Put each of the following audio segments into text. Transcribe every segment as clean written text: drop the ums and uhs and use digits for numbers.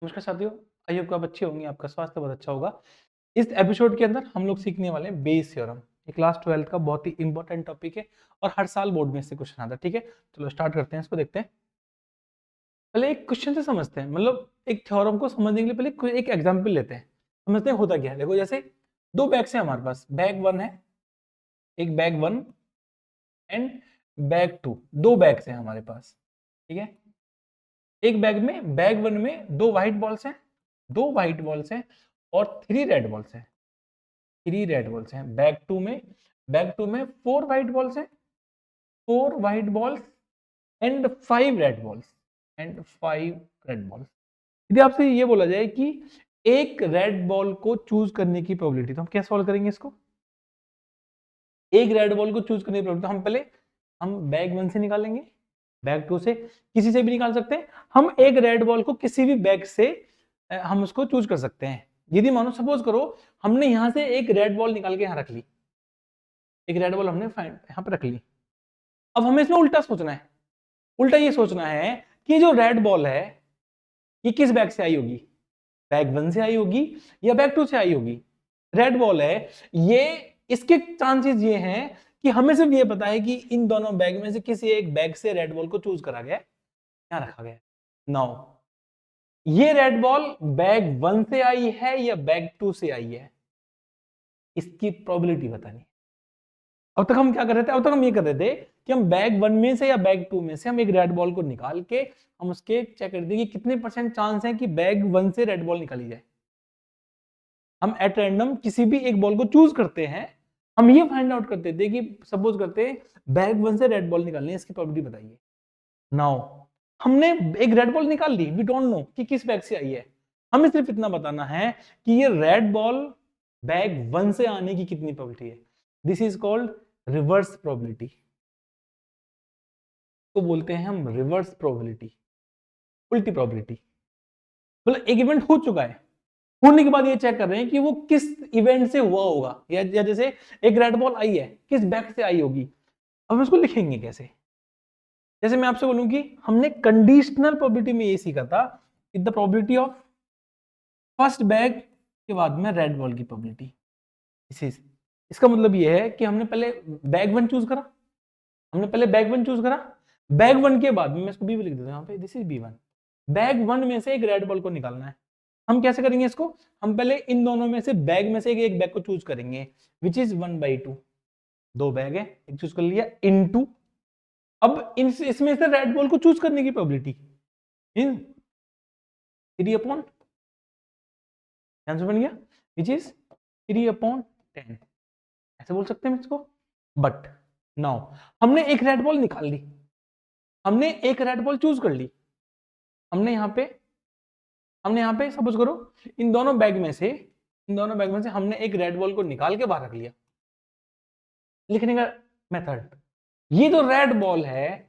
नमस्कार साथियों, I hope आप अच्छे होंगे, आपका स्वास्थ्य बहुत अच्छा होगा। इस एपिसोड के अंदर हम लोग सीखने वाले हैं बेस थ्योरम। ये क्लास 12 का बहुत ही इंपॉर्टेंट टॉपिक है और हर साल बोर्ड में इससे क्वेश्चन आता है। ठीक है, चलो स्टार्ट करते हैं, इसको देखते हैं। पहले एक क्वेश्चन से समझते हैं, मतलब एक थ्योरम को समझने के लिए पहले एक एग्जाम्पल लेते हैं, समझते हैं होता क्या है। देखो, जैसे दो बैग्स हैं हमारे पास, बैग वन है, एक bag one and bag two, दो बैग्स हैं हमारे पास। ठीक है, एक बैग वन में दो व्हाइट बॉल्स हैं, दो व्हाइट बॉल्स हैं और थ्री रेड बॉल्स हैं, थ्री रेड बॉल्स हैं। बैग टू में फोर व्हाइट बॉल्स हैं, four white balls and five red balls, and five red balls. यदि आपसे ये बोला जाए कि एक रेड बॉल को चूज करने की प्रोबेबिलिटी, तो हम कैसे सॉल्व करेंगे इसको? एक रेड बॉल को चूज करने की प्रोबेबिलिटी, तो हम पहले बैग वन से निकालेंगे, बैग टू से, किसी से भी निकाल सकते हैं। हम एक रेड बॉल को किसी भी बैग से हम उसको चूज कर सकते हैं। यदि मानो सपोज करो हमने यहां से एक रेड बॉल निकाल के यहां रख ली, एक रेड बॉल हमने यहां पे रख ली। अब हमें इसमें उल्टा सोचना है, उल्टा ये सोचना है कि जो रेड बॉल है ये किस बैग से आई होगी, बैग वन से आई होगी या बैग टू से आई होगी। रेड बॉल है ये, इसके चांसेस ये हैं कि हमें सिर्फ ये पता है कि इन दोनों बैग में से किसी एक बैग से रेड बॉल को चूज करा गया, यहां रखा गया। नाउ ये रेड बॉल बैग वन से आई है या बैग टू से आई है, इसकी प्रोबेबिलिटी बतानी है। अब तक हम क्या कर रहे थे, अब तक हम ये कर रहे थे कि हम बैग वन में से या बैग टू में से हम एक रेड बॉल को निकाल के हम उसके चेक करते कि कितने परसेंट चांस है कि बैग वन से रेड बॉल निकाली जाए। हम एट रैंडम किसी भी एक बॉल को चूज करते हैं, हम ये फाइंड आउट करते थे कि सपोज करते हैं बैग वन से रेड बॉल निकालनी है, इसकी प्रोबेबिलिटी बताइए। नाउ हमने एक रेड बॉल निकाल ली, वी डोंट नो कि किस बैग से आई है, हमें सिर्फ इतना बताना है कि ये रेड बॉल बैग वन से आने की कितनी प्रोबेबिलिटी है। This is called reverse probability, तो बोलते हैं हम रिवर्स प्रोबेबिलिटी, उल्टी प्रोबेबिलिटी। मतलब एक इवेंट हो चुका है, होने के बाद ये चेक कर रहे हैं कि वो किस इवेंट से हुआ होगा, या जैसे एक रेड बॉल आई है, किस बैग से आई होगी। अब हम इसको लिखेंगे कैसे? जैसे मैं आपसे बोलूं कि हमने कंडीशनल प्रोबेबिलिटी में ये सीखा था, the probability of first bag के बाद में रेड बॉल की प्रोबेबिलिटी। इसका मतलब ये है कि हमने पहले बैग वन चूज करा, हमने पहले बैग वन चूज करा, बैग वन के बाद में मैं इसको बी लिख देता हूं यहाँ पे, this is B one. Bag one में से एक रेड बॉल को निकालना है। हम कैसे करेंगे इसको? हम पहले इन दोनों में से बैग में से एक बैग को चूज करेंगे, विच इज 1/2। दो बैग है, एक चूज कर लिया, इनटू, अब इसमें से रेड बॉल को चूज करने की प्रोबेबिलिटी इन 3/10, आंसर बन गया विच इज 3/10, ऐसे बोल सकते हैं इसको। बट नाउ हमने एक रेड बॉल निकाल ली, हमने एक रेड बॉल चूज कर ली, हमने यहाँ पे सपोज करो इन दोनों बैग में से हमने एक रेड बॉल को निकाल के बाहर रख लिया। लिखने का मेथड, ये जो रेड बॉल है,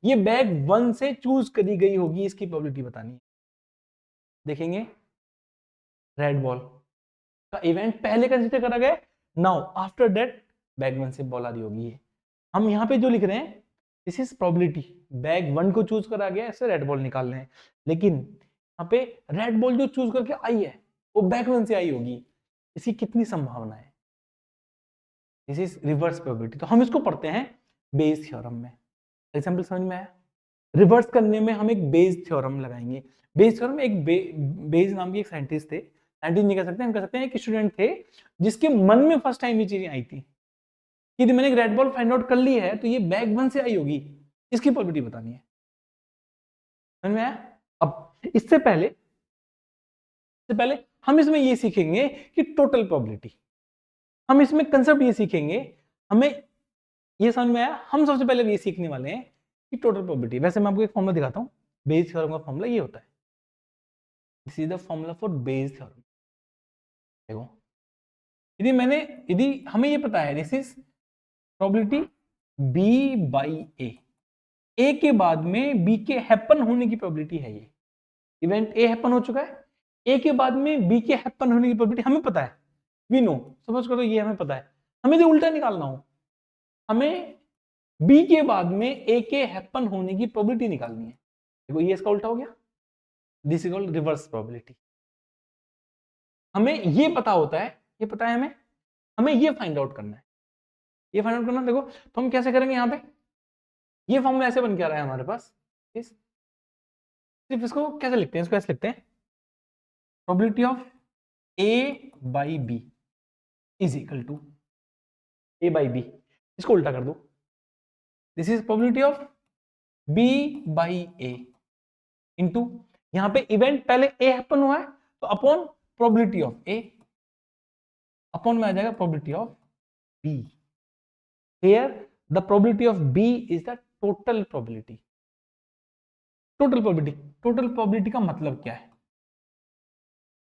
ये बैग वन से चूज करी गई होगी, इसकी प्रोबेबिलिटी बतानी है। देखेंगे रेड बॉल का इवेंट पहले कंसीडर करा गया, now after that bag one से बॉल आ रही होगी। हम यहाँ पे जो लिख रहे हैं this is probability, bag one को चूज करा गया, ऐसे रेड बॉल निकाल रहे हैं, लेकिन यहाँ पे रेड बॉल जो चूज करके आई है वो बैग वन से आई होगी, इसकी कितनी संभावना है, दिस इज रिवर्स प्रोबेबिलिटी। तो हम इसको पढ़ते हैं बेस थ्योरम में। एग्जांपल समझ में आया? रिवर्स करने में हम एक बेस थ्योरम लगाएंगे। बेस थ्योरम, एक बेस नाम की एक साइंटिस्ट थे, साइंटिस्ट नहीं कह सकते, हम कह सकते हैं एक स्टूडेंट थे जिसके मन में फर्स्ट टाइम ये चीजें आई थी कि यदि मैंने एक रेड बॉल फाइंड आउट कर ली है तो ये बैग वन से आई होगी, इसकी प्रोबेबिलिटी बतानी है। समझ में आया? अब इससे पहले हम इसमें ये सीखेंगे कि टोटल प्रोबेबिलिटी, हम इसमें कंसेप्ट ये सीखेंगे, हमें ये समझ में आया? हम सबसे पहले ये सीखने वाले हैं कि टोटल प्रोबेबिलिटी। वैसे मैं आपको एक फॉर्मूला दिखाता हूं, बेस थ्योरम का फॉर्मूला ये होता है, this is the formula for Bayes theorem. देखो, यदि हमें ये पता है this is probability B by A के बाद में बी के हैपन होने की प्रोबेबिलिटी है, ये इवेंट ए हैपन हो चुका है, ए के बाद में बी के हैपन होने की प्रोबेबिलिटी हमें पता है, वी नो, सपोज करो ये हमें पता है, हमें तो उल्टा निकालना हो, हमें बी के बाद में ए के हैपन होने की प्रोबेबिलिटी निकालनी है। देखो ये इसका उल्टा हो गया, this is called reverse probability. हमें ये पता होता है, ये पता है हमें, हमें ये फाइंड आउट करना है, ये फाइंड आउट करना। देखो तो हम कैसे करेंगे, यहाँ पे ये फॉर्मूला ऐसे बन के आ रहा है हमारे पास, सिर्फ इसको कैसे लिखते हैं, इसको ऐसे लिखते हैं, probability of A by B is equal to A by B, इसको उल्टा कर दो, this is probability of B by A into, यहां पे इवेंट पहले ए हैपन हुआ है तो upon probability of A, upon में आ जाएगा probability of B. Here the probability of B is the total probability. Total probability, total probability का मतलब क्या है,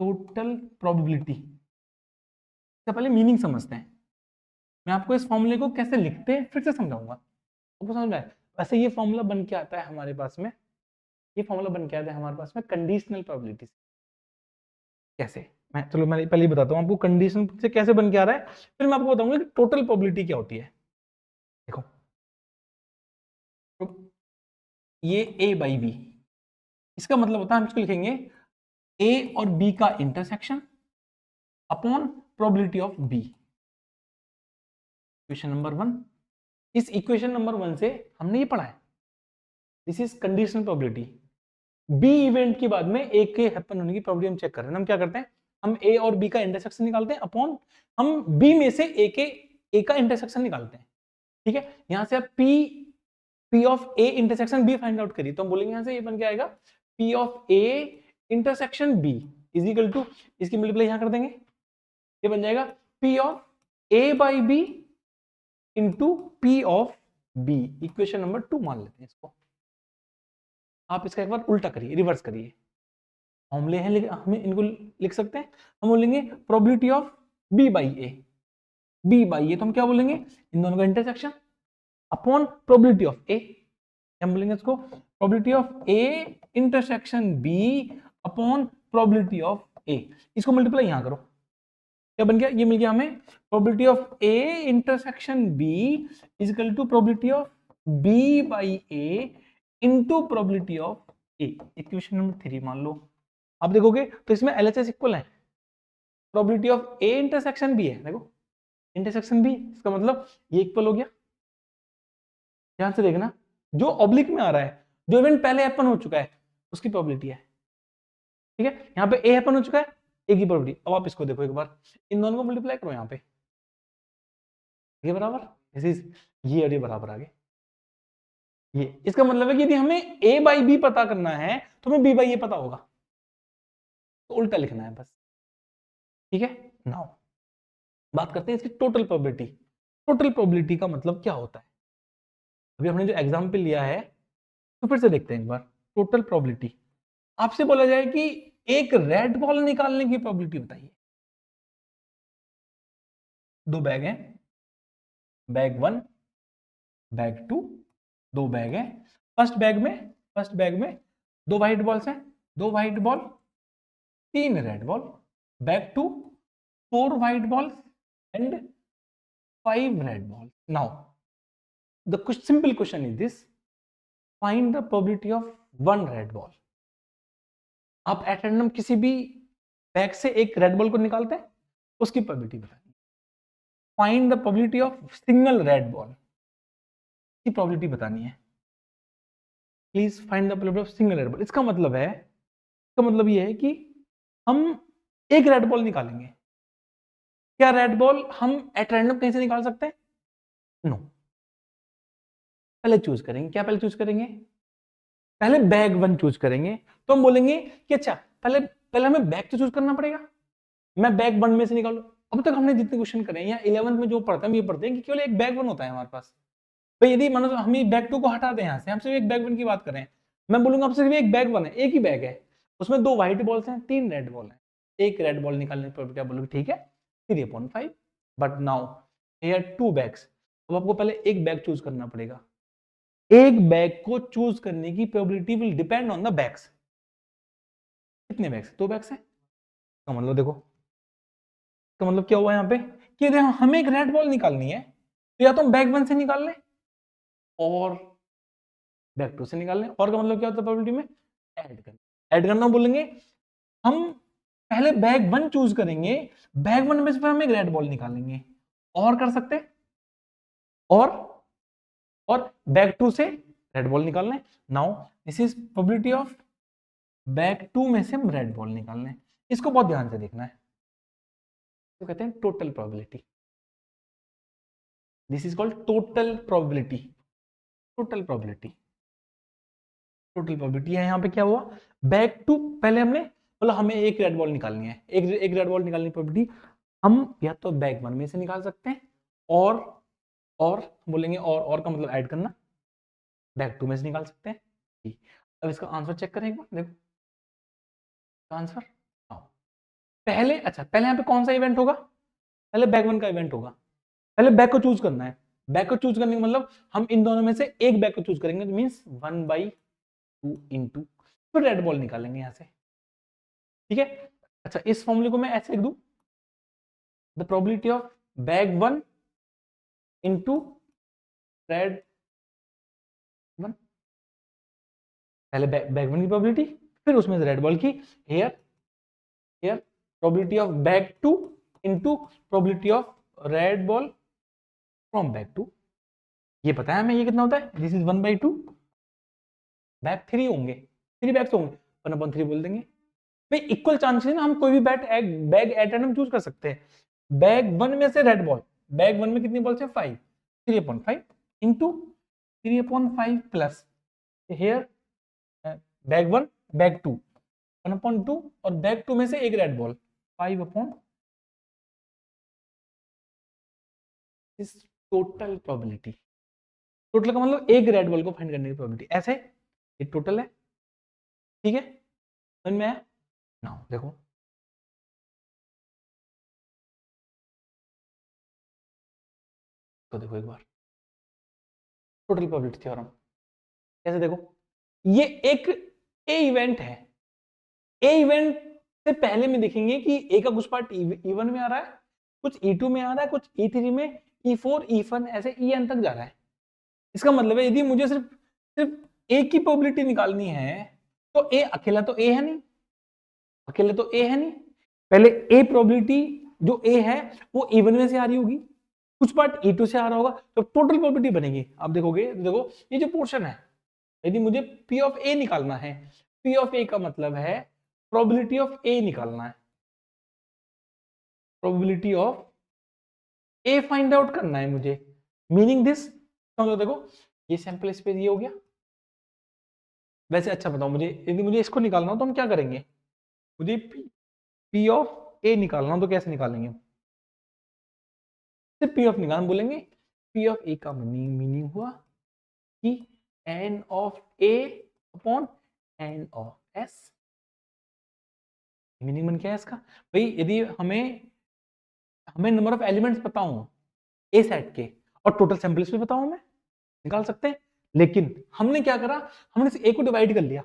टोटल प्रोबेबिलिटी इसका पहले मीनिंग समझते हैं। मैं आपको इस फॉर्मूले को कैसे लिखते हैं फिर से समझाऊंगा, आपको समझ में आए। वैसे ये फॉर्मूला बन के आता है हमारे पास में, ये फॉर्मूला बन के आता है हमारे पास में कंडीशनल प्रोबेबिलिटी से। कैसे, मैं चलो मैं पहले ही बताता हूँ आपको कंडीशन से कैसे बन के आ रहा है, फिर मैं आपको बताऊंगा कि टोटल प्रोबेबिलिटी क्या होती है। देखो तो ये ए बाई बी, इसका मतलब होता है हम इसको लिखेंगे ए और बी का intersection upon probability of B, equation number 1। इस इक्वेशन नंबर 1 से हमने ये पढ़ा है, this is conditional probability. B event के बाद में ए के हैपन होने की प्रोबेबिलिटी हम चेक कर रहे हैं। हम क्या करते हैं, हम ए और बी का इंटरसेक्शन निकालते हैं अपॉन हम बी में से ए का इंटरसेक्शन निकालते हैं। ठीक है, यहां से आप P of A intersection B find out करिए, तो हम बोलेंगे यहां से ये बन के आएगा P of A intersection B is equal to, इसकी मल्टीप्लाई यहां कर देंगे, ये बन जाएगा P of A by B into P of B, equation number 2 मान लेते हैं इसको। आप इसका एक बार उल्टा करिए, रिवर्स करिए, फॉर्मूले हैं हम इनको लिख सकते हैं। हम बोलेंगे probability of B by A, B by A तो हम क्या बोलेंगे, इन दोनों का intersection upon probability of A, हम बोलेंगे इसको probability of A intersection B upon probability of A, इसको मल्टीप्लाई यहां करो, क्या बन गया, ये मिल गया हमें probability of A intersection B is equal to probability of B by A into probability of A, equation number 3 मान लो। आप देखोगे तो इसमें एलएचएस इक्वल है, probability of A intersection B है, देखो इंटरसेक्शन बी, इसका मतलब ये इक्वल हो गया। ध्यान से देखना, जो ऑब्लिक में आ रहा है, जो इवेंट पहले हैपन हो चुका है उसकी प्रोबेबिलिटी है। ठीक है, यहाँ पे ए हैपन हो चुका है, ए की प्रोबेबिलिटी। अब आप इसको देखो एक बार, इन दोनों को मल्टीप्लाई करो, यहाँ पे ये बराबर, ये और ये बराबर आ गए। ये इसका मतलब है कि यदि हमें ए बाई बी पता करना है तो हमें बी बाई ए पता होगा, तो उल्टा लिखना है बस। ठीक है, नाउ बात करते हैं इसकी टोटल प्रोबेबिलिटी। टोटल प्रोबेबिलिटी का मतलब क्या होता है, अभी हमने जो एग्जाम्पल लिया है तो फिर से देखते हैं एक बार। टोटल प्रोबेबिलिटी, आपसे बोला जाए कि एक रेड बॉल निकालने की प्रोबेबिलिटी बताइए। दो बैग हैं, बैग 1 बैग 2, दो बैग हैं। फर्स्ट बैग में दो व्हाइट बॉल्स हैं, दो व्हाइट बॉल, तीन red ball. Bag 2 4 white balls and 5 red ball. Now the simple question is this, find the probability of one red ball। आप at random किसी भी बैग से एक रेड बॉल को निकालते हैं, उसकी प्रोबेबिलिटी बतानी। Find the probability of single red ball की प्रोबेबिलिटी बतानी है। Please find the probability of single red ball. इसका मतलब है, इसका मतलब ये है कि हम एक रेड बॉल निकालेंगे। क्या रेड बॉल हम एट रैंडम कहीं से निकाल सकते हैं? नो। पहले चूज करेंगे, क्या पहले चूज करेंगे? पहले बैग 1 चूज करेंगे। तो हम बोलेंगे कि अच्छा पहले हमें बैग तो चूज करना पड़ेगा, मैं बैग 1 में से निकालू। अब तक हमने जितने क्वेश्चन करे हैं या 11th में जो पढ़ते हैं हम ये पढ़ते हैं कि केवल एक बैग 1 होता है हमारे पास। तो यदि मानो हम ये बैग 2 को हटा दें यहाँ से, हम सिर्फ एक बैग 1 की बात करें, मैं बोलूंगा आपसे सिर्फ एक बैग 1 है, एक ही बैग है, उसमें दो व्हाइट बॉल्स हैं, तीन रेड बॉल है, एक रेड बॉल निकालने पर क्या बोलोगे? ठीक है 3/5। बट नाउ हियर 2 बैग्स, अब आपको पहले एक बैग चूज करना पड़ेगा। एक बैग को चूज करने की probability will depend on the bags. कितने बैग्स? 2 बैग्स हैं, तो मतलब देखो, तो मतलब क्या हुआ यहाँ पे कि हमें एक रेड बॉल निकालनी है, तो या तो हम बैग 1 से निकाल लें और बैग 2 से निकाल लें, और का मतलब क्या होता है प्रोबेबिलिटी में? ऐड करना। ऐड करना बोलेंगे, हम पहले बैग 1 चूज करेंगे, बैग 1 में से फिर हम एक रेड बॉल निकालेंगे, और कर सकते हैं, और बैग 2 से रेड बॉल निकालना है। Now this is probability of bag 2 में से हम रेड बॉल निकालना है। इसको बहुत ध्यान से देखना है, तो कहते हैं total probability. This is called total probability. Total probability, total probability है। यहाँ पे क्या हुआ, बैग 2 पहले हमने मतलब हमें एक रेड बॉल निकालनी है, एक रेड बॉल निकालने की प्रोबेबिलिटी हम या तो बैग 1 में से निकाल सकते हैं, और बोलेंगे और का मतलब ऐड करना, बैग 2 में से निकाल सकते हैं। अब इसका आंसर चेक करें एक बार, देखो आंसर। पहले यहाँ पे कौन सा इवेंट होगा, पहले बैग 1 का इवेंट होगा, पहले बैग को चूज करना है। बैग को चूज करने का मतलब हम इन दोनों में से एक बैग को चूज करेंगे, मींस 1/2 इंटू, फिर रेड बॉल निकालेंगे यहां से, ठीक है। अच्छा, इस फॉर्मूले को मैं ऐसे लिख दूं, the probability of bag 1 into red 1, पहले बैग 1 की प्रोबेबिलिटी, फिर उसमें से रेड बॉल की, here probability of bag 2 into probability of red ball from bag 2। ये पता है हमें ये कितना होता है, दिस इज 1/2, बैग 3 होंगे, 3 बैग्स होंगे, 1/3 बोल देंगे भाई। इक्वल चांसेस ना, हम कोई भी बैग एट रैंडम चूज कर सकते हैं। बैग 1 में से रेड बॉल, बैग 1 में कितनी बॉल्स है 5, 3/5 into 3/5 plus here bag 1 bag 2 1/2, और बैग 2 में से एक रेड बॉल 5/, इस टोटल प्रोबेबिलिटी। टोटल का मतलब एक रेड बॉल को फाइंड करने की प्रोबेबिलिटी, ऐसे ये टोटल है, ठीक है, समझ में आया। नाउ देखो, तो देखो एक बार टोटल प्रोबेबिलिटी थ्योरम कैसे, देखो ये एक ए इवेंट है, ए इवेंट से पहले में देखेंगे कि ए का कुछ पार्ट E1 में आ रहा है, कुछ E2 में आ रहा है, कुछ E3 में, E4 E1 ऐसे En तक जा रहा है। इसका मतलब है यदि मुझे सिर्फ ए की प्रोबेबिलिटी निकालनी है, तो ए अकेला तो ए है नहीं, अकेले तो ए है नहीं, पहले ए प्रोबेबिलिटी जो ए है वो E1 में से आ रही होगी, कुछ पार्ट E2 से आ रहा होगा, तो टोटल प्रोबेबिलिटी बनेगी। आप देखोगे, देखो ये जो पोर्शन है, यदि मुझे P ऑफ ए निकालना है, P ऑफ ए का मतलब है प्रोबेबिलिटी ऑफ ए निकालना है, probability of A find out करना है मुझे, मीनिंग दिस, समझो देखो ये सैंपल स्पेस ये हो गया। वैसे अच्छा बताओ मुझे, यदि मुझे इसको निकालना हो तो हम क्या करेंगे, मुझे P ऑफ ए निकालना हो तो कैसे निकालेंगे, सिर्फ P ऑफ निकालना बोलेंगे, P ऑफ ए का मीनिंग हुआ कि n of a upon n of s। Meaning बन क्या है इसका, भाई यदि हमें नंबर ऑफ एलिमेंट्स पता हो ए सेट के और टोटल सैंपल्स भी पता हो, हमें निकाल सकते हैं। लेकिन हमने क्या करा, हमने इस ए को डिवाइड कर लिया,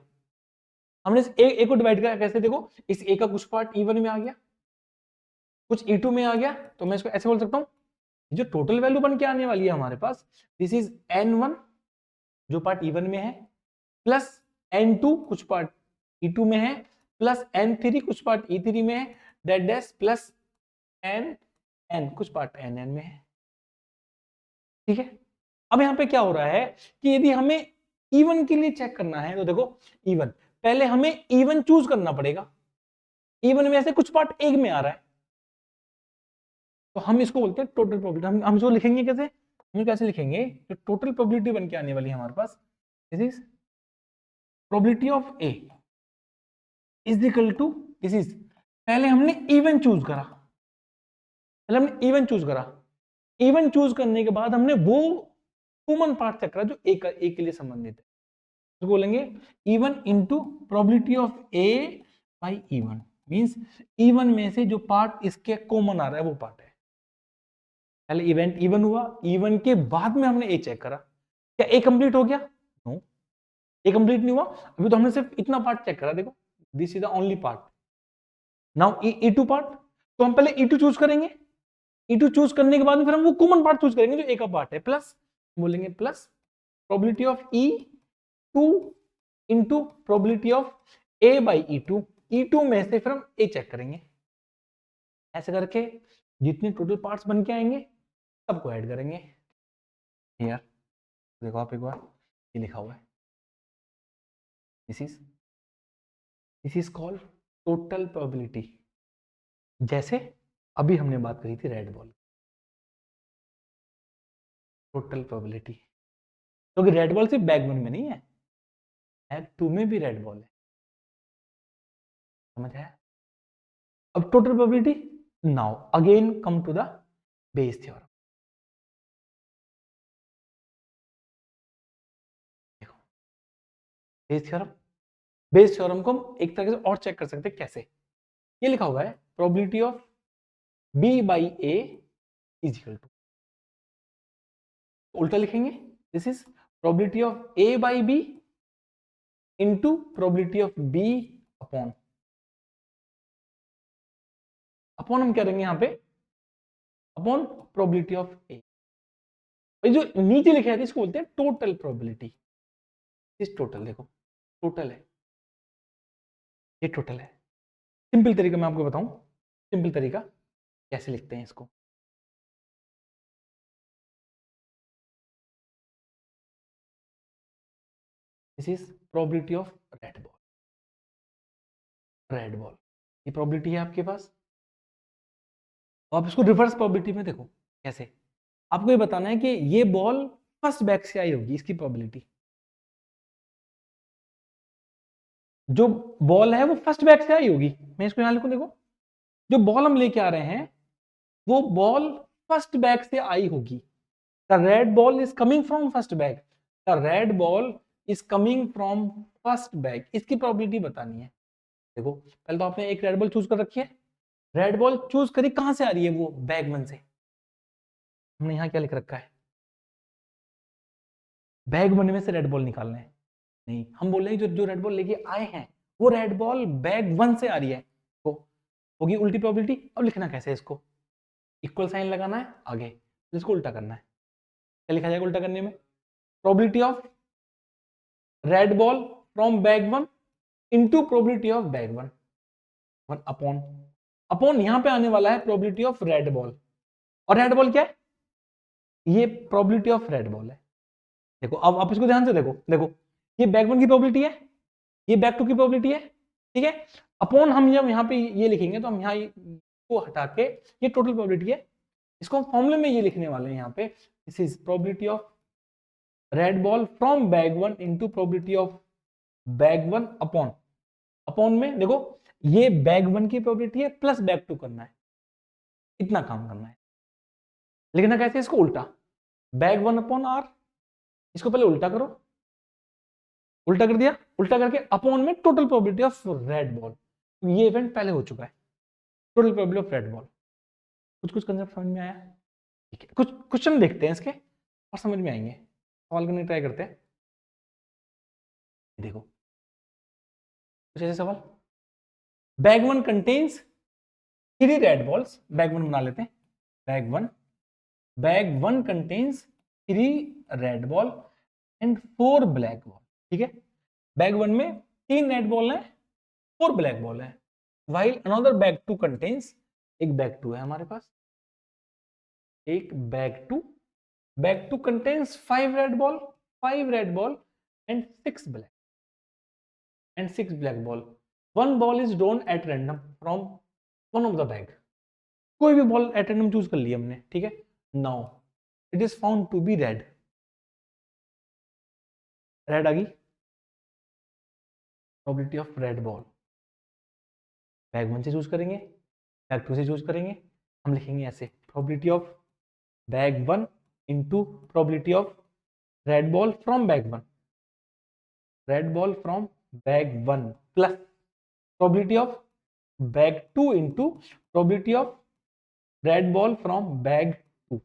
हमने इस ए को डिवाइड किया कैसे, देखो इस ए का कुछ पार्ट E1 में आ गया, कुछ E2 में आ गया, तो मैं इसको ऐसे बोल सकता हूँ, जो टोटल वैल्यू बन के आने वाली है हमारे पास, दिस इज n1 जो पार्ट E1 में है, प्लस n2 कुछ पार्ट E2 में है, प्लस n3 कुछ पार्ट E3 में है, डेट डैश प्लस n कुछ पार्ट nn में है, ठीक है। अब यहाँ पे क्या हो रहा है कि यदि हमें E1 के लिए चेक करना है, तो देखो E1 पहले हमें E1 चूज करना पड़ेगा, E1 में से कुछ पार्ट एक में आ रहा है, तो हम इसको बोलते हैं टोटल प्रोबेबिलिटी। हम इसको लिखेंगे कैसे, हम कैसे लिखेंगे, जो टोटल प्रोबेबिलिटी बन के आने वाली है हमारे पास, this is probability of A is equal to, this is, पहले हमने E1 चूज करा, पहले हमने E1 चूज करा, E1 चूज करने के बाद हमने वो कॉमन पार्ट चेक करा जो ए के लिए संबंधित है, तो बोलेंगे E1 into probability of A by E1, means E1 में से जो पार्ट इसके कॉमन आ रहा है वो पार्ट है। पहले इवेंट E1 हुआ, E1 के बाद में हमने ए चेक करा, क्या ए कंप्लीट हो गया, नो ए कंप्लीट नहीं हुआ, अभी तो हमने सिर्फ इतना पार्ट चेक करा, देखो this is the only part. Now E2 part, तो हम पहले E2 चूज करेंगे, E2 चूज करने के बाद में फिर हम वो कॉमन पार्ट चूज करेंगे जो ए का पार्ट है, प्लस बोलेंगे plus probability of E2 into probability of a by E2, E2 में से फिर हम a चेक करेंगे। ऐसे करके जितने टोटल पार्ट्स बन के आएंगे सबको ऐड करेंगे। यार देखो आप एक बार, ये लिखा हुआ है, this is called total probability. जैसे अभी हमने बात करी थी रेड बॉल, टोटल प्रोबेबिलिटी, क्योंकि रेड बॉल सिर्फ बैग 1 में नहीं है, बैग 2 में भी रेड बॉल है। समझ आया? अब total probability, now again come to the Bayes theorem. देखो बेस थ्योरम, बेस थ्योरम को हम एक तरह से और चेक कर सकते हैं। कैसे? ये लिखा हुआ है probability of b by a is equal to, उल्टा लिखेंगे, this is probability of a by b into probability of b upon, upon हम क्या करेंगे यहाँ पे, अपॉन प्रोबेबिलिटी ऑफ a। जो नीचे लिखा है इसको बोलते हैं टोटल प्रोबेबिलिटी। इस टोटल देखो, टोटल है, ये टोटल है। सिंपल तरीका मैं आपको बताऊं, सिंपल तरीका कैसे लिखते हैं इसको। This is probability of red ball, red ball ये प्रोबेबिलिटी है आपके पास। तो आप इसको रिवर्स प्रोबेबिलिटी में देखो कैसे। आपको ये बताना है कि ये बॉल फर्स्ट बैक से आई होगी, इसकी प्रोबेबिलिटी। जो बॉल है वो फर्स्ट बैक से आई होगी, मैं इसको यहां लिखूं, देखो जो बॉल हम लेके आ रहे हैं वो बॉल फर्स्ट बैक से आई होगी। The red ball is coming from first back, the red ball is coming from first back, इसकी प्रोबेबिलिटी बतानी है। देखो पहले तो आपने एक रेड बॉल चूज कर रखी है, रेड बॉल चूज करी, कहां से आ रही है वो, बैग 1 से। हमने यहां क्या लिख रखा है, बैग 1 में से रेड बॉल निकालना है। नहीं, हम बोल रहे हैं जो जो रेड बॉल लेके आए हैं वो रेड बॉल बैग 1 से आ रही है, तो होगी उल्टी प्रोबेबिलिटी। अब लिखना कैसे है इसको, इक्वल साइन लगाना है आगे, इसको उल्टा करना है। क्या लिखा जाएगा उल्टा करने में, probability of red ball from bag 1 into probability of bag 1, upon, upon यहां पे आने वाला है प्रोबेबिलिटी ऑफ रेड बॉल। और रेड बॉल क्या है, ये प्रोबेबिलिटी ऑफ रेड बॉल है। देखो अब आप इसको ध्यान से देखो, देखो ये बैग 1 की प्रोबेबिलिटी है, ये बैग 2 की प्रोबेबिलिटी है, ठीक है। अपॉन हम जब यहाँ पे ये लिखेंगे तो हम यहाँ को हटा के ये टोटल प्रोबेबिलिटी है, इसको हम फॉर्मूले में ये लिखने वाले हैं यहाँ पे, this is probability of red ball from bag 1 into probability of bag 1 upon, upon में देखो ये बैग 1 की प्रोबेबिलिटी है प्लस बैग 2 करना है, इतना काम करना है। लिखना कैसे इसको, उल्टा, बैग 1 अपॉन आर, इसको पहले उल्टा करो, उल्टा कर दिया, उल्टा करके अपॉन में total probability of red ball, ये इवेंट पहले हो चुका है, total probability of red ball. कुछ कुछ कंसेप्ट समझ में आया? ठीक है, कुछ क्वेश्चन देखते हैं इसके और समझ में आएंगे, सॉल्व करने ट्राई करते हैं। देखो कुछ ऐसे सवाल, bag 1 contains 3 red balls, bag 1 बना लेते हैं, bag 1 contains 3 red ball and 4 black ball, ठीक है। बैग 1 में 3 रेड बॉल है, 4 ब्लैक बॉल है, while another bag 2 contains, एक बैग 2 है हमारे पास, एक bag 2 contains 5 red ball, 5 red ball and 6 black ball. One ball is drawn at random from one of the bag, कोई भी बॉल एट रैंडम चूज कर लिया हमने, ठीक है। Now it is found to be red, red आ गई, probability of red ball, bag 1 से चूज करेंगे, बैग 2 से चूज करेंगे, हम लिखेंगे ऐसे, probability of bag 1 into probability of red ball from bag 1, red ball from bag 1 plus probability of bag 2 into probability of red ball from bag 2,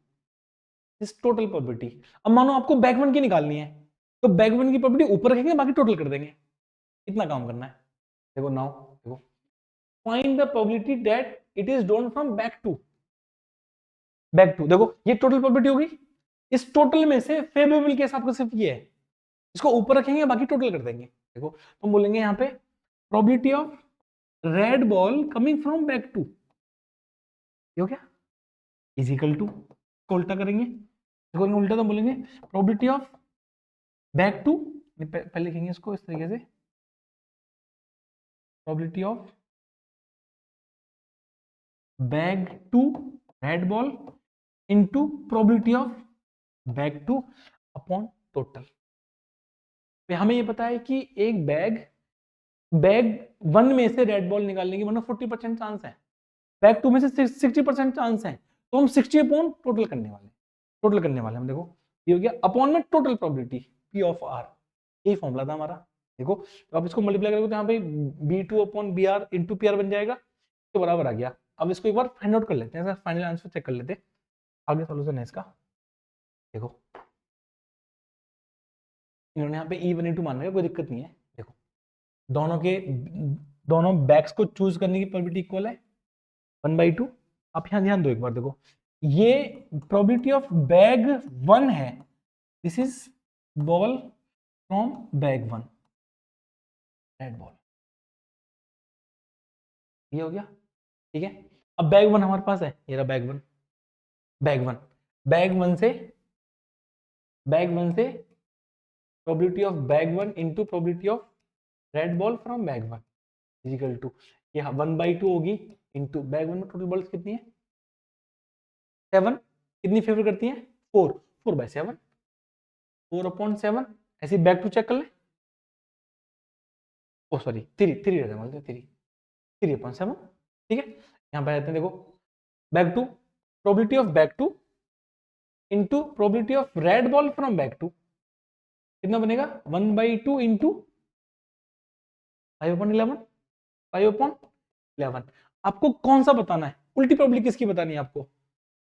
इस total probability. अब मानो आपको बैग 1 की निकालनी है, तो बैग 1 की प्रोबेबिलिटी ऊपर रखेंगे, बाकी टोटल कर देंगे, इतना काम करना है। देखो नाउ, देखो find the probability that it is drawn from bag 2, bag 2, देखो ये टोटल प्रोबेबिलिटी होगी, इस टोटल में से फेवरेबल केस आपका सिर्फ ये है, इसको ऊपर रखेंगे बाकी टोटल कर देंगे। देखो तो हम बोलेंगे यहाँ पे probability of red ball coming from bag two, ये हो गया, इज इक्वल टू, उल्टा करेंगे, देखो उल्टा तो बोलेंगे प्रोबेबिलिटी ऑफ बैक टू, पहले लिखेंगे इसको इस तरीके से, probability of bag two red ball into probability of bag two upon total. हमें ये पता है कि एक बैग 1 में से रेड बॉल निकालने की 40% चांस है, बैग 2 में से 60% चांस है, तो हम 60 अपॉन टोटल करने वाले हम, देखो ये हो गया अपॉन में total probability P of R, यही फॉर्मूला था हमारा। देखो तो आप इसको मल्टीप्लाई करोगे तो यहाँ पे B2 upon B R into P R बन जाएगा, तो बराबर आ गया। अब इसको एक बार फाइंड आउट कर लेते हैं, फाइनल आंसर चेक कर लेते हैं, आगे सोल्यूशन है इसका। देखो इन्होंने यहाँ पे E1 E2 मान रखा, कोई दिक्कत नहीं है। देखो दोनों बैग्स को चूज करने की प्रोबेबिलिटी इक्वल है 1/2। आप यहाँ ध्यान दो एक बार, देखो ये प्रोबेबिलिटी ऑफ बैग 1 है, this is ball from bag 1, red ball, ये हो गया, ठीक है। अब बैग 1 हमारे पास है, ये रहा बैग 1, बैग 1 से probability of bag 1 into probability of red ball from bag 1 is equal to, ये 1/2 होगी इंटू बैग 1 में टोटल बॉल्स कितनी है 7, कितनी फेवर करती है 4/7, 4/7, ऐसे बैक टू चेक कर ले, ओ सॉरी 3 रहता है, 3/7, ठीक है। यहाँ पे रहते हैं, देखो bag two, probability of bag two into probability of red ball from bag two, कितना बनेगा 1/2 इंटू 5/11, 5/11। आपको कौन सा बताना है, उल्टी प्रोबेबिलिटी किसकी बतानी है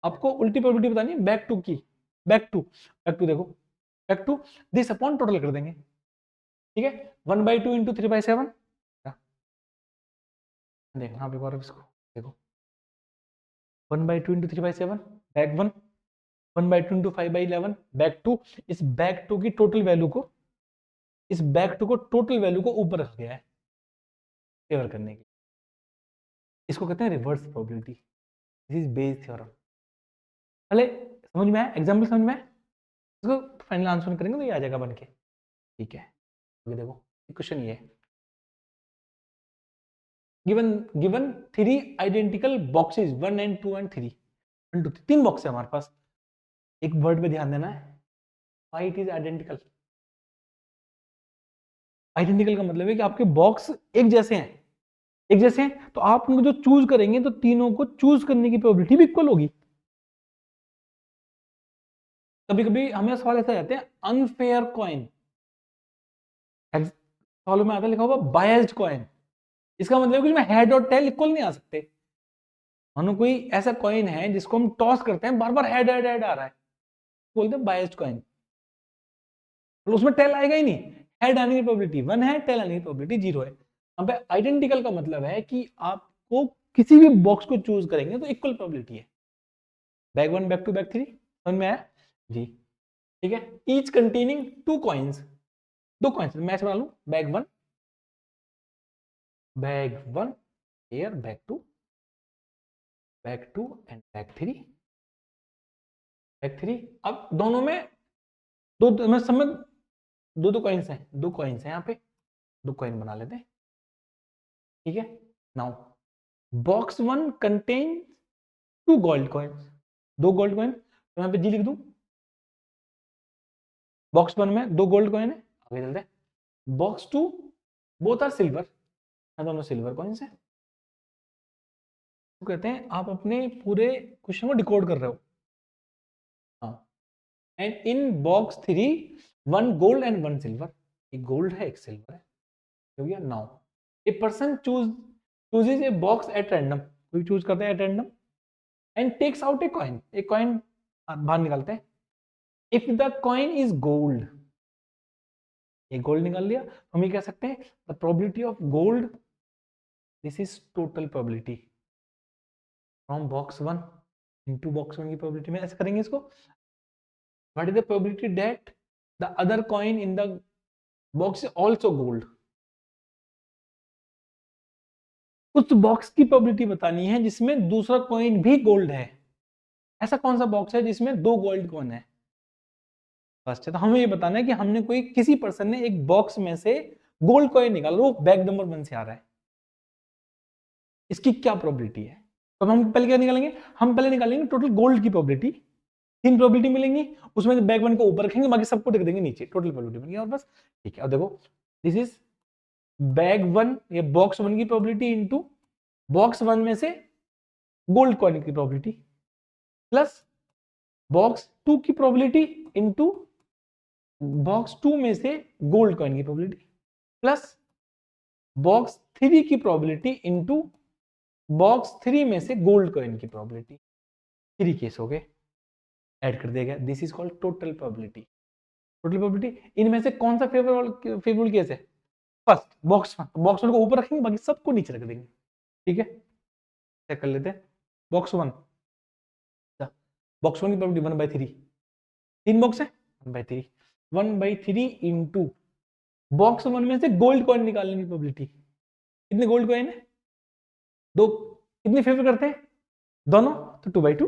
आपको उल्टी प्रोबेबिलिटी बतानी है बैक टू की, देखो bag two this upon total कर देंगे, ठीक है। 1/2 इंटू 3/7, देखो यहाँ पे और इसको देखो 1/2 इंटू 3/7 बैक 1, 1/2 इंटू 5/11 बैक 2, इस बैक 2 की टोटल वैल्यू को, टोटल वैल्यू को ऊपर रख गया है फेवर करने की, इसको कहते हैं reverse probability, this is Bayes theorem. पहले समझ में आया, एग्जांपल समझ में आया, इसको फाइनल आंसर करेंगे तो ये आ जाएगा बन के, ठीक है। देखो क्वेश्चन ये है, given 3 identical boxes 1 and 2 and 3, 1 2 3 box है हमारे पास, एक वर्ड पे ध्यान देना है, why it is identical. Identical का मतलब है कि आपके बॉक्स एक जैसे हैं, तो आप उनको जो चूज करेंगे तो तीनों को चूज करने की प्रोबेबिलिटी भी इक्वल होगी। कभी कभी हमें सवाल ऐसा जाते हैं अनफेयर कॉइन, सवालों में आता लिखा होगा बायस्ड कॉइन, इसका मतलब है कि हेड और टेल इक्वल नहीं आ सकते। मानो कोई ऐसा कॉइन है जिसको हम टॉस करते हैं, बार बार हेड हेड हेड आ रहा है, बोलते हैं बायस्ड कॉइन, तो उसमें टेल आएगा ही नहीं, हेड आने की प्रोबेबिलिटी 1 है, टेल आने की प्रोबेबिलिटी 0 है। यहाँ पे आइडेंटिकल का मतलब है कि आपको किसी भी बॉक्स को चूज करेंगे तो इक्वल प्रोबेबिलिटी है, बैग 1 बैग 2 बैग 3, समझ में आया जी, ठीक है। ईच कंटेनिंग 2 कॉइन्स, 2 कॉइन्स मैं ऐसे बना लूं, bag 1 here, bag 2 and bag 3। अब दोनों में मैं समझ, दो कॉइन्स हैं, यहाँ पे 2 कॉइन बना लेते हैं, ठीक है। Now box 1 contain 2 gold coins, 2 gold coin, तो यहाँ पे जी लिख दूं, बॉक्स 1 में 2 गोल्ड कॉइन है, आगे चलते हैं। बॉक्स 2 बोथ आर सिल्वर, दोनों सिल्वर कॉइन्स हैं। तो कहते हैं आप अपने पूरे क्वेश्चन को डिकोड कर रहे हो, हाँ, and in box 3 1 gold and 1 silver, एक गोल्ड है एक सिल्वर है, हो गया। Now a person chooses a box at random, कोई चूज करते हैं at random, and takes out a coin, एक कॉइन बाहर निकालते हैं। If the coin is gold, ये गोल्ड निकाल लिया, हम ये कह सकते हैं the probability of gold, this is total probability from box 1 into box 1 की प्रोबेबिलिटी में, ऐसे करेंगे इसको, what is the probability that the other coin in the box is also gold, उस बॉक्स की प्रोबेबिलिटी बतानी है जिसमें दूसरा कॉइन भी गोल्ड है। ऐसा कौन सा बॉक्स है जिसमें 2 गोल्ड कॉइन है? फर्स्ट है, तो हमें ये बताना है कि हमने कोई किसी पर्सन ने एक बॉक्स में से गोल्ड कॉइन निकाला, वो बैग नंबर 1 से आ रहा है, इसकी क्या प्रोबेबिलिटी है? तो हम पहले क्या निकालेंगे? हम पहले निकालेंगे टोटल गोल्ड की प्रोबेबिलिटी। 3 प्रोबेबिलिटी मिलेंगी, उसमें से बैग 1 को ऊपर रखेंगे, बाकी सबको लिख देंगे नीचे, टोटल प्रोबेबिलिटी बन गई। और बस ठीक है। अब देखो, दिस इज बैग 1 या बॉक्स 1 की प्रोबेबिलिटी इनटू बॉक्स 1 में से गोल्ड कॉइन की प्रोबेबिलिटी प्लस बॉक्स 2 की प्रोबेबिलिटी इनटू बॉक्स 2 में से गोल्ड कॉइन की प्रोबेबिलिटी प्लस बॉक्स 3 की प्रोबेबिलिटी इनटू बॉक्स 3 में से गोल्ड कॉइन की प्रोबेबिलिटी। 3 केस हो गए, ऐड कर दिया गया। This is called total probability. Total probability, इनमें से कौन सा फेवरेबल केस है? फर्स्ट, बॉक्स 1 को ऊपर रखेंगे, बाकी सबको नीचे रख देंगे। ठीक है, चेक कर लेते हैं। बॉक्स 1, बॉक्स 1 की प्रोबेबिलिटी 1/3, 3 बॉक्स है 1/3, 1/3 इंटू बॉक्स 1 में से गोल्ड कॉइन निकालने की प्रोबेबिलिटी। कितने गोल्ड कॉइन है? 2। कितने फेवर करते हैं? दोनों, तो 2/2,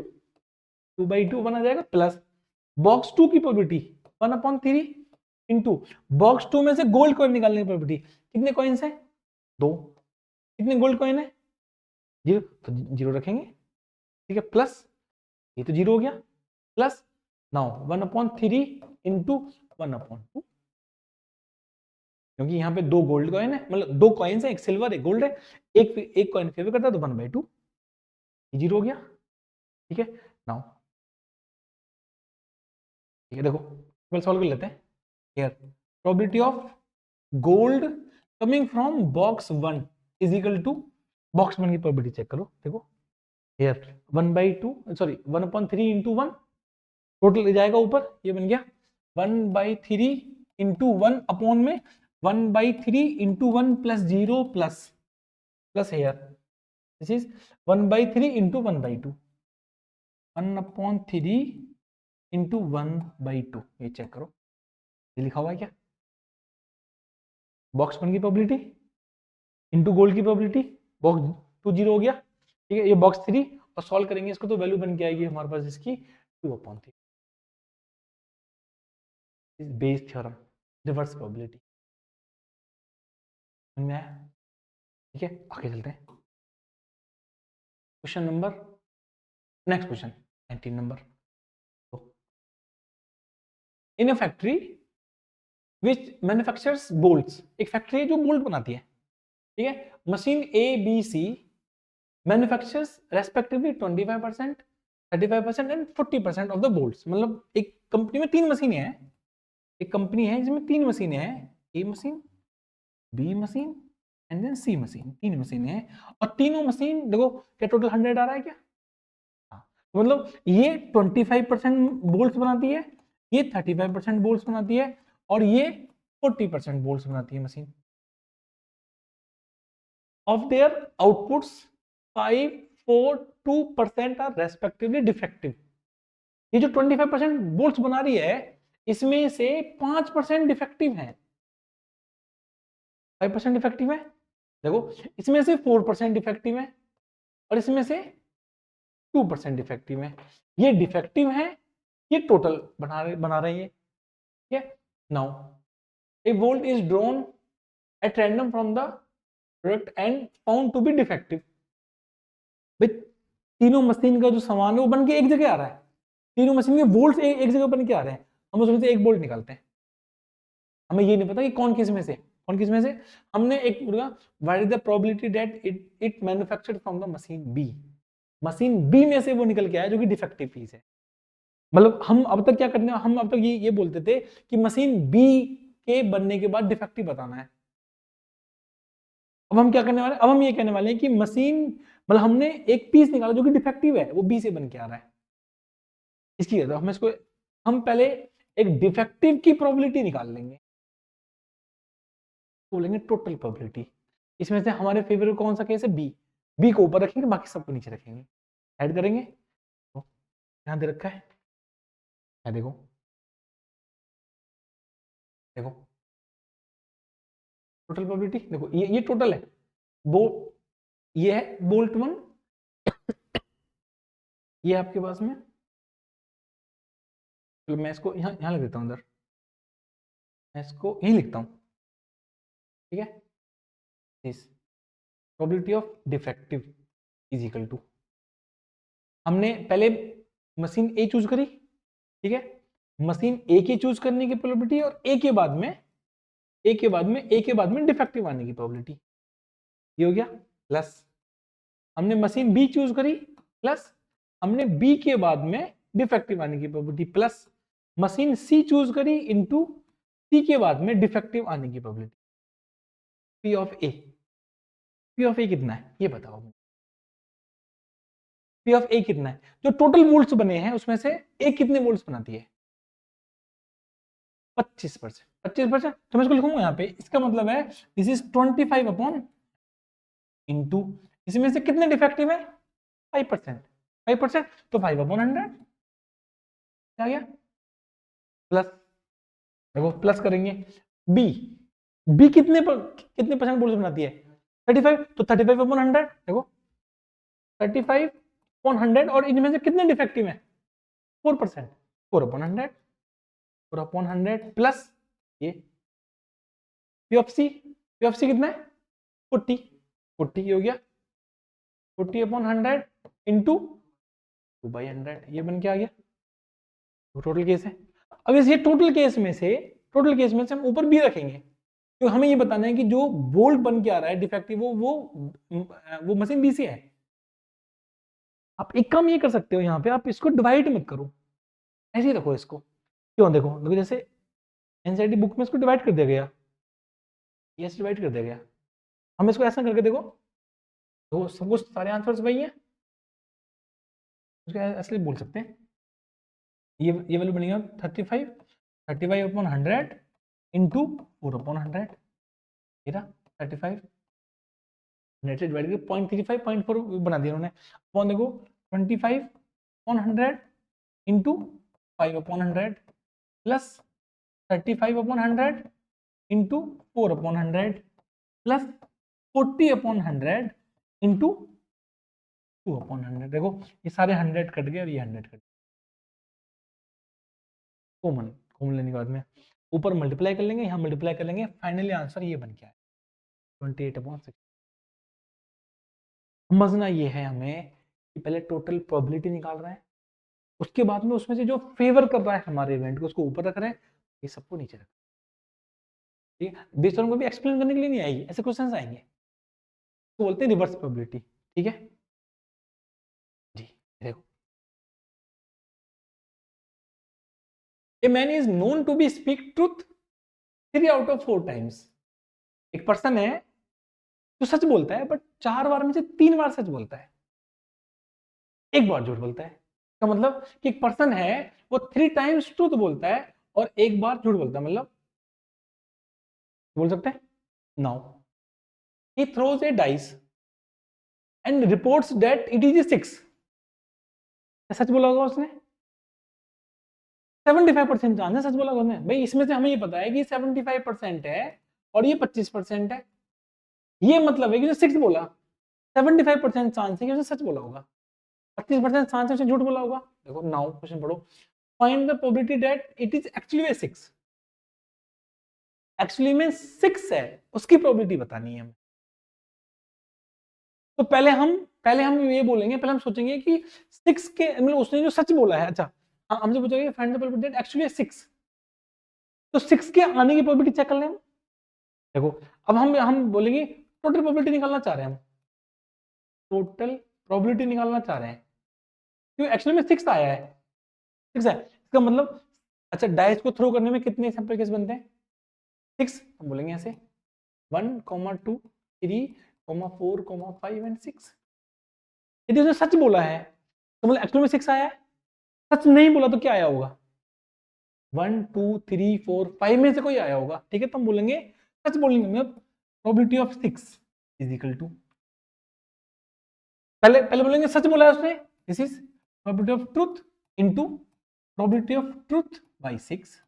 2/2 बना जाएगा प्लस बॉक्स 2 की प्रोबेबिलिटी 1/3 इंटू बॉक्स 2 में से गोल्ड कॉइन निकालने की प्रोबेबिलिटी। कितने कॉइन्स है? 2। कितने गोल्ड कॉइन है? 0, तो 0 रखेंगे। ठीक है, प्लस ये तो 0 हो गया, प्लस नाउ 1/3 इंटू 1/2, क्योंकि यहाँ पे 2 गोल्ड कॉइन है, मतलब 2 कॉइन्स है, एक सिल्वर एक गोल्ड है, एक कॉइन फेवर करता है, तो 1/2 0 हो गया। ठीक है, नाउ ठीक है, देखो ट्वेल्व सॉल्व कर लेते हैं। Here probability of gold coming from box 1 is equal to box 1 की प्रोबेबिलिटी चेक करो। देखो हियर 1/2 सॉरी 1/3 इंटू 1, टोटल जाएगा ऊपर, ये बन गया 1/3 इंटू 1 अपॉन में 1/3 into 1 plus 0 plus plus here, this is 1/3 into 1/2, 1/3 into 1/2। ये चेक करो, ये लिखा हुआ है क्या? बॉक्स 1 की प्रोबेबिलिटी इंटू गोल्ड की प्रोबेबिलिटी, बॉक्स 2 0 हो गया। ठीक है, ये बॉक्स 3, और सॉल्व करेंगे इसको तो वैल्यू बन के आएगी हमारे पास इसकी 2/3। बेस थ्योरम, रिवर्स प्रोबेबिलिटी में आया। ठीक है, आगे चलते हैं। Question number, next question 19 number. In a factory which manufactures bolts, एक फैक्ट्री है जो बोल्ट बनाती है। ठीक है, machine A B C manufactures respectively 25%, 35% and 40% of the bolts. मतलब एक कंपनी में 3 मशीनें हैं, एक कंपनी है जिसमें 3 मशीनें हैं, A machine, B machine and then C machine. 3 मशीनें हैं, और तीनों मशीन देखो क्या टोटल 100 आ रहा है क्या? हाँ, तो मतलब ये 25% बोल्ट्स बनाती है, ये 35% बोल्ट्स बनाती है, और ये 40% बोल्ट्स बनाती है machine. Of their outputs 5, 4, 2% are respectively defective. ये जो 25% बोल्ट्स बना रही है, इसमें से 5% डिफेक्टिव है, 5% डिफेक्टिव है। देखो इसमें से 4% डिफेक्टिव है, और इसमें से 2% डिफेक्टिव है। ये डिफेक्टिव है, ये टोटल बना रहे हैं। ठीक है, now a bolt is drawn at random from the product and found to be defective. भाई तीनों मशीन का जो सामान है वो बन के एक जगह आ रहा है, तीनों मशीन के बोल्ट एक जगह बन के आ रहे हैं, हम उसमें से एक बोल्ट निकालते हैं। हमें ये नहीं पता कि कौन किस में से। हमने एक what is the probability that it manufactured from the machine B. Machine B में से वो निकल के आया जो कि डिफेक्टिव पीस है। मतलब हम अब तक क्या करने, हम अब तक ये बोलते थे कि मशीन बी के बनने के बाद डिफेक्टिव बताना है। अब हम क्या करने वाले, अब हम ये कहने वाले हैं कि मशीन, मतलब हमने एक पीस निकाला जो कि डिफेक्टिव है, वो बी से बन के आ रहा है। इसकी तो हम इसको, हम पहले एक डिफेक्टिव की प्रोबेबिलिटी निकाल लेंगे, बोलेंगे टोटल प्रोबेबिलिटी। इसमें से हमारे फेवर कौन सा केस है? बी। बी को ऊपर रखेंगे, बाकी सबको नीचे रखेंगे, ऐड करेंगे। तो यहां दे रखा है देखो, देखो टोटल प्रोबेबिलिटी, देखो ये टोटल है, वो ये है बोल्ट 1, ये आपके पास में, तो मैं इसको यहाँ लिख देता हूँ, इधर मैं इसको यहीं लिखता हूँ, ठीक है। This probability of defective is equal to, हमने पहले मशीन ए चूज करी, ठीक है, मशीन ए की चूज करने की प्रोबेबिलिटी और ए के बाद में डिफेक्टिव आने की प्रोबेबिलिटी, ये हो गया। प्लस हमने मशीन बी चूज करी, प्लस हमने बी के बाद में डिफेक्टिव आने की प्रोबेबिलिटी, प्लस मशीन सी चूज करी इनटू सी के बाद में डिफेक्टिव आने की प्रोबेबिलिटी। पी ऑफ ए कितना है ये बताओ, पी ऑफ ए कितना है, जो टोटल वोल्ट्स बने हैं उसमें से ए कितने वोल्ट्स बनाती है, 25%। 25%, तो मैं इसको लिखूंगा यहाँ पे, इसका मतलब है दिस इज 25 अपॉन इंटू, इसमें से कितने डिफेक्टिव है 5%, 5%, तो 5 अपॉन 100 क्या गया, प्लस, देखो प्लस करेंगे, बी बी कितने परसेंट वोल्ट्स बनाती है 35, तो 35 अपॉन 100, देखो 35 अपॉन 100, और इनमें से कितने डिफेक्टिव है 4%, 4 अपॉन 100, 4 अपॉन 100 प्लस ये पी ऑफ सी कितना है 40, 40 ये हो गया 40 अपॉन 100 इंटू 2/100, ये बन के आ गया टोटल केस है। अब इस ये टोटल केस में से हम ऊपर बी रखेंगे, तो हमें ये बताना है कि जो बोल्ट बन के आ रहा है डिफेक्टिव वो मशीन बी से है। आप एक काम ये कर सकते हो, यहाँ पे आप इसको डिवाइड मत करो, ऐसे ही रखो इसको, क्यों, देखो जैसे एनसीईआरटी बुक में इसको डिवाइड कर दिया गया, ये डिवाइड कर दिया गया, हम इसको ऐसा करके देखो, तो सब कुछ सारे आंसर्स वही है, उसको ऐसे बोल सकते हैं, ये वैल्यू बनेगा 35 अपॉन 100 इंटू 4 अपॉन 100, ये रहा 35, 100 से डिवाइड करके 0.35 0.4 बना दिया उन्होंने, अपॉन देखो 25 upon 100 into 5 upon 100 plus 35 upon 100 into 4 upon 100 plus 40 upon 100 into 2 upon 100, देखो ये सारे 100 कट गए और ये 100 कट गए, कॉमन लेने के बाद में ऊपर मल्टीप्लाई कर लेंगे, यहाँ मल्टीप्लाई कर लेंगे, फाइनली आंसर ये बन के आए 28 अपॉन 6। समझना ये है हमें कि पहले टोटल प्रोबेबिलिटी निकाल रहे हैं, उसके बाद में उसमें से जो फेवर कर रहा है हमारे इवेंट को उसको ऊपर रख रहे हैं, ये सबको नीचे रख, ठीक है। बेस्ड ऑन को भी एक्सप्लेन करने के लिए नहीं आएगी, ऐसे क्वेश्चंस आएंगे, तो बोलते हैं रिवर्स प्रोबेबिलिटी, ठीक है जी। देखो, a man is known to be speak truth 3 out of 4 times, एक पर्सन है जो सच बोलता है बट 4 बार में से 3 बार सच बोलता है, एक बार झूठ बोलता है, इसका मतलब कि एक पर्सन है वो 3 टाइम्स ट्रूथ बोलता है और एक बार झूठ बोलता है, मतलब बोल सकते हैं। Now he throws A dice and reports that it is 6, सच बोला होगा उसने, 75% चांस है सच बोला होगा उसने, भाई इसमें से हमें ये पता है कि 75% है और ये 25% है, ये मतलब है कि जो 6 बोला 75% चांस है कि उसने सच बोला होगा, 25% चांस है उसने झूठ बोला होगा। देखो नाउ क्वेश्चन पढ़ो, find the probability that it is actually A 6, actually में 6 है उसकी प्रोबेबिलिटी बतानी है हमें, तो पहले हम ये बोलेंगे, पहले हम सोचेंगे कि 6 के मतलब उसने जो सच बोला है, अच्छा हमसे पूछेंगे find the probability that actually 6, तो 6 के आने की प्रोबेबिलिटी चेक कर लें। देखो अब हम बोलेंगे टोटल प्रोबेबिलिटी निकालना चाह रहे हैं, हम टोटल प्रोबेबिलिटी निकालना चाह रहे हैं, क्योंकि एक्चुअली में 6 आया है, 6 है, इसका मतलब अच्छा डाइस को थ्रो करने में कितने सैंपल केस बनते हैं 6, हम बोलेंगे ऐसे 1, 2, 3, 4, 5 एंड 6, यदि उसने सच बोला है तो मतलब एक्चुअली में 6 आया है, सच नहीं बोला तो क्या आया होगा 1, 2, 3, 4, 5 में से कोई आया होगा, ठीक है, तो हम बोलेंगे सच बोलेंगे, मतलब probability of 6 is equal to, पहले बोलेंगे सच बोला है उसने, this is probability of truth into probability of truth by 6,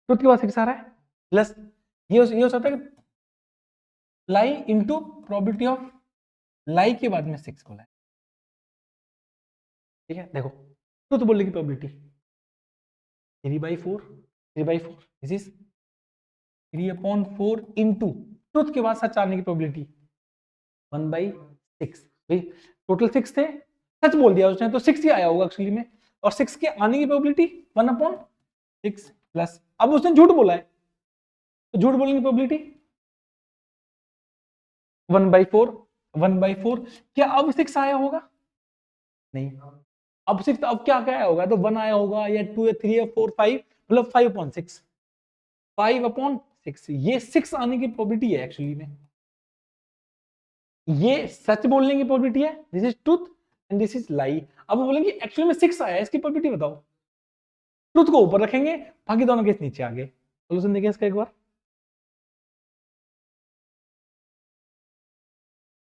truth के बाद 6 आ रहा है, प्लस ये हो सकता है लाई इंटू प्रोबेबिलिटी ऑफ लाई के बाद में 6 बोला है, ठीक है। देखो ट्रुथ बोलने की probability 3/4, 3/4 this is 3/4 into truth के बाद सच आने की प्रोबेबिलिटी 1/6। भाई टोटल 6 थे, सच बोल दिया उसने तो 6 ही आया होगा एक्चुअली में, और 6 के आने की प्रोबेबिलिटी 1/6 प्लस, अब उसने झूठ बोला है तो झूठ बोलने की प्रोबेबिलिटी 1/4, 1/4। क्या अब 6 आया होगा? नहीं, अब 6 अब क्या क्या आया होगा? तो 1 आया होगा या 2 या 3 या 4 5, मतलब 5/6, 5/6 ये 6 आने की प्रोबेबिलिटी है एक्चुअली में। ये सच बोलने की प्रोबेबिलिटी है, this is truth and this is लाई। अब बोलेंगे एक्चुअली में 6 आया है, इसकी प्रोबेबिलिटी बताओ। ट्रुथ को ऊपर रखेंगे, बाकी दोनों केस नीचे आ गए। सोल्यूशन देखिए इसका एक बार,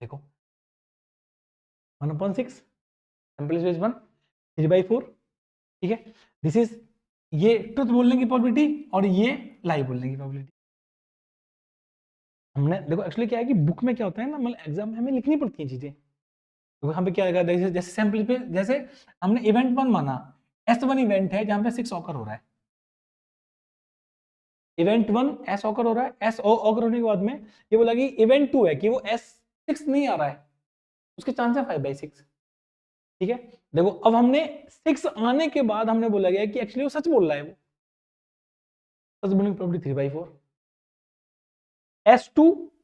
देखो 1/6 सैंपल स्पेस 1, 3/4, ठीक है। दिस इज ये ट्रुथ बोलने की प्रोबेबिलिटी और ये लाई बोलने की प्रोबेबिलिटी। हमने देखो एक्चुअली क्या है कि बुक में क्या होता है ना, मतलब एग्जाम में हमें लिखनी पड़ती है चीजें। तो यहाँ पे क्या आएगा, जैसे सैंपल पे जैसे हमने इवेंट 1 माना, S1 इवेंट है जहां पे 6 ऑकर हो रहा है, इवेंट 1 S ऑकर हो रहा है, S ऑकर होने के बाद में ये बोला कि इवेंट 2 है कि वो S6 नहीं आ रहा है, उसके चांस है 5/6, ठीक है। देखो अब हमने 6 आने के बाद हमने बोला गया कि एक्चुअली वो सच बोल रहा है, वो सच बोलने की प्रोबेबिलिटी 3/4। S2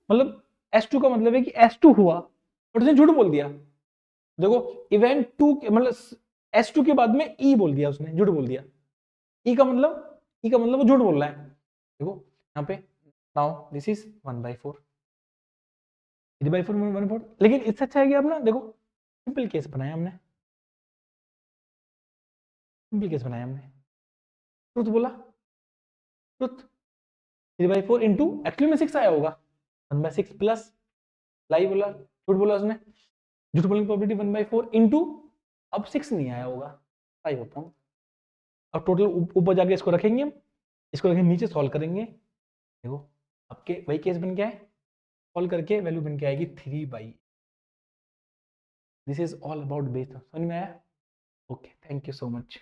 मतलब S2 का मतलब है कि S2 हुआ बट उसने झूठ बोल दिया। देखो इवेंट 2 मतलब S2 के बाद में E बोल दिया उसने, झूठ बोल दिया। E का मतलब वो झूठ बोल रहा है। देखो यहाँ पे नाउ दिस इज 1/4, 3/4 1/4, लेकिन इससे अच्छा है कि आप ना देखो सिंपल केस बनाया हमने, सिंपल केस बनाया हमने, ट्रुथ बोला, ट्रुथ 3/4 इंटू एक्चुअली में 6 आया होगा 1/6 प्लस लाई बोला, झूठ बोला उसने, झूठ बोलने की प्रोबेबिलिटी 1/4 इंटू अब 6 नहीं आया होगा 5/4। अब टोटल ऊपर जाके इसको रखेंगे हम, इसको रखेंगे नीचे, सॉल्व करेंगे। देखो आपके वही केस बन गया है, सॉल्व करके वैल्यू बन के आएगी 3/। This is all about base. समझ में आया? Okay, thank you so much.